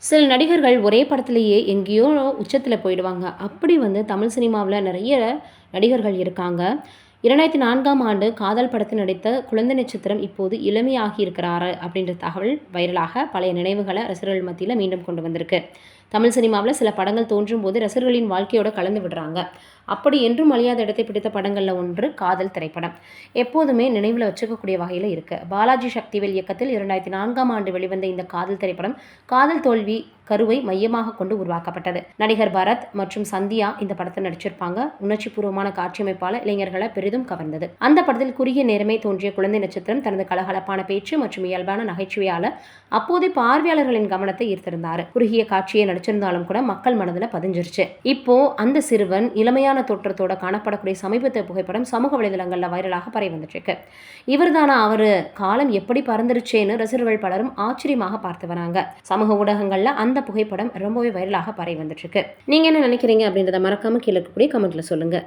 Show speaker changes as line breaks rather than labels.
சில நடிகர்கள் ஒரே படத்திலேயே எங்கேயோ உச்சத்தில் போயிடுவாங்க. அப்படி தமிழ் சினிமாவில் நிறைய நடிகர்கள் இருக்காங்க. 2004ஆம் ஆண்டு காதல் படத்தில் நடித்த குழந்தை நட்சத்திரம் இப்போது இளமையாகி இருக்கிறாரு அப்படின்ற தகவல் வைரலாக பழைய நினைவுகளை ரசிகர்கள் மத்தியில் மீண்டும் கொண்டு வந்திருக்கு. தமிழ் சினிமாவில் சில படங்கள் தோன்றும் போது ரசிகர்களின் வாழ்க்கையோட கலந்து விடுறாங்க. அப்படி என்றும் அழியாத இடத்தை பிடித்த படங்களில் ஒன்று காதல் திரைப்படம். எப்போதுமே நினைவில் வச்சுக்கக்கூடிய வகையில் இருக்கு. பாலாஜி சக்திவேல் இயக்கத்தில் 2004ஆம் ஆண்டு வெளிவந்த இந்த காதல் திரைப்படம் காதல் தோல்வி கருவை மையமாக கொண்டு உருவாக்கப்பட்டது. நடிகர் பரத் மற்றும் சந்தியா இந்த படத்தில் நடிச்சிருப்பாங்க. உணர்ச்சி பூர்வமான காட்சியமைப்பால இளைஞர்களை பெரிதும் கவர்ந்தது. அந்த படத்தில் குறுகிய நேரமே தோன்றிய குழந்தை நட்சத்திரம் தனது கலகலப்பான பேச்சு மற்றும் இயல்பான நகைச்சுவையால அப்போதே பார்வையாளர்களின் கவனத்தை ஈர்த்திருந்தார். குறுகிய காட்சியை நடிச்சிருந்தாலும் கூட மக்கள் மனதில் பதிஞ்சிருச்சு. இப்போ அந்த சிறுவன் இளமையான தோற்றத்தோட காணப்படக்கூடிய சமீபத்திய புகைப்படம் சமூக வலைதளங்கள்ல வைரலாக பரவி வந்துட்டு இருக்கு. இவர்தானா அவரு, காலம் எப்படி பறந்துருச்சேன்னு ரசிகர்கள் பலரும் ஆச்சரியமாக பார்த்து வராங்க. சமூக ஊடகங்கள்ல அந்த புகைப்படம் ரொம்பவே வைரலாக பரவி வந்துட்டு இருக்கு. நீங்க என்ன நினைக்கிறீங்க அப்படின்றத மறக்காம கீழே இருக்கக்கூடிய கமெண்ட்ல சொல்லுங்க.